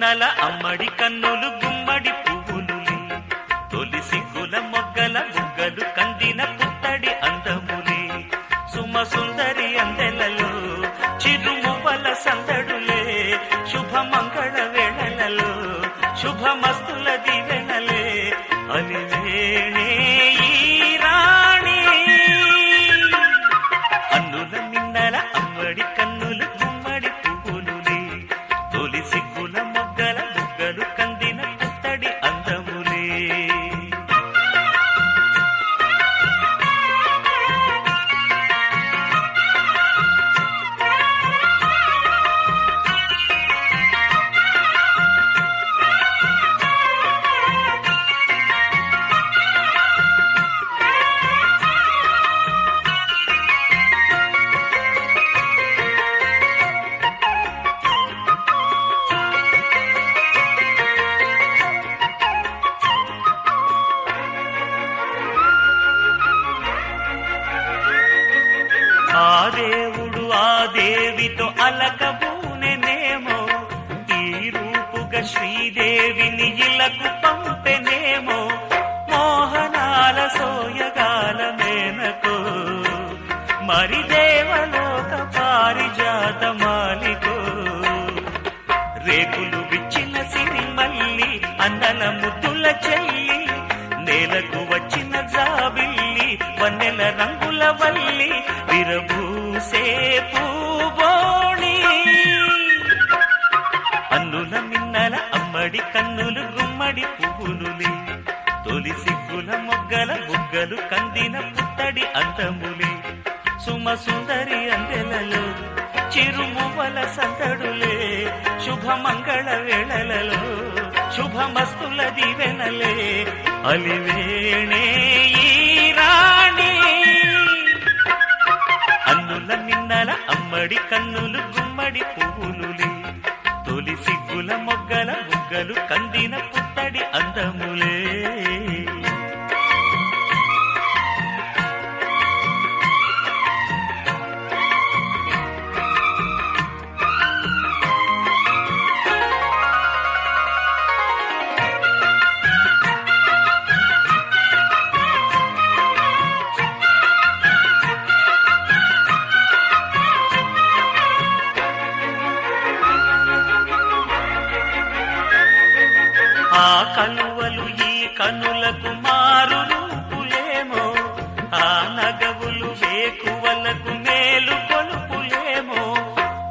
మిన్నల అమ్మడి కన్నులు గుమ్మడి పువ్వులులే తొలి సిగ్గుల మొగ్గల బుగ్గలు కందిన పుత్తడి అందములే సుమ సుందరి అందెలలో చిరుమువ్వల సందడులే శుభమంగళ వేళలలో శుభమస్తుల దీవెనలే అలివేణే ఈ రాణి అన్నుల మిన్నల అమ్మడి కన్నులు గుమ్మడి పువ్వులులే తొలి సిగ్గుల మొగ్గల బుగ్గలు కందిన పుత్తడి అందములే ఆ దేవుడు ఆ దేవితో అలకబూనెనేమో ఈ రూపుగా శ్రీదేవిని ఇలకు పంపెనేమో మోహనాల సోయగాల మేనకో మరి దేవలోక పారిజాత మాలికో రేకులు విచ్చిన సిరిమల్లి అందల ముద్దుల చెల్లి నేలకు వచ్చిన జాబిల్లి వన్నెల రంగుల వల్లి విరబూసే పూబోణి అన్నుల మిన్నల అమ్మడి కన్నులు గుమ్మడి పువ్వులులే తొలి సిగ్గుల మొగ్గల బుగ్గలు కందిన పుత్తడి అందములే సుమ సుందరి అందెలలో చిరుమువ్వల సందడులే శుభమంగళ వేళలలో శుభమస్తుల దీవెనలే అలివేణే ఈ రాణి అన్నుల మిన్నల అమ్మడి కన్నులు గుమ్మడి పువ్వులులే తొలి సిగ్గుల మొగ్గల బుగ్గలు కందిన పుత్తడి అందములే ఆ కలువలు ఈ కనులకు మారు రూపులేమో ఆ నగవులు వేకువలకు మేలు కొలుపులేమో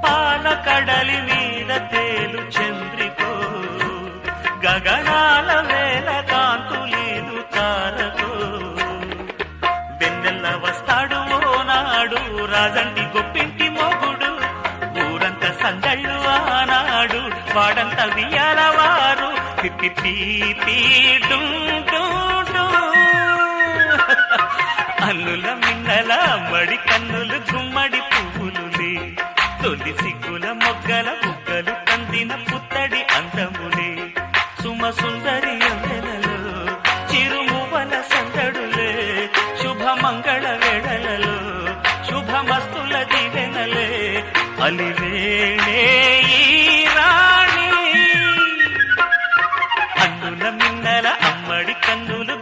పాల కడలి మీద తేలు చంద్రికో గగనాల వేల కాంతులీలు తారకో వెన్నెల్ల వస్తాడు ఓనాడు రాజంటి గొప్పింటి మొగుడు ఊరంత సందళ్ళు ఆనాడు వాడంత వియాలవారు అల్లుల మిన్నల మడి కన్నులు గుమ్మడి పువ్వులులే తొలి సిగ్గుల మొగ్గల బుగ్గలు కందిన పుత్తడి అందములే సుమ సుందరి అందెలలో చిరుమువ్వల సందడులే శుభమంగళ వేళలలో శుభమస్తుల దీవెనలే అలివేణే ఈ రాణి అన్నుల మిన్నల అమ్మడి కన్నులు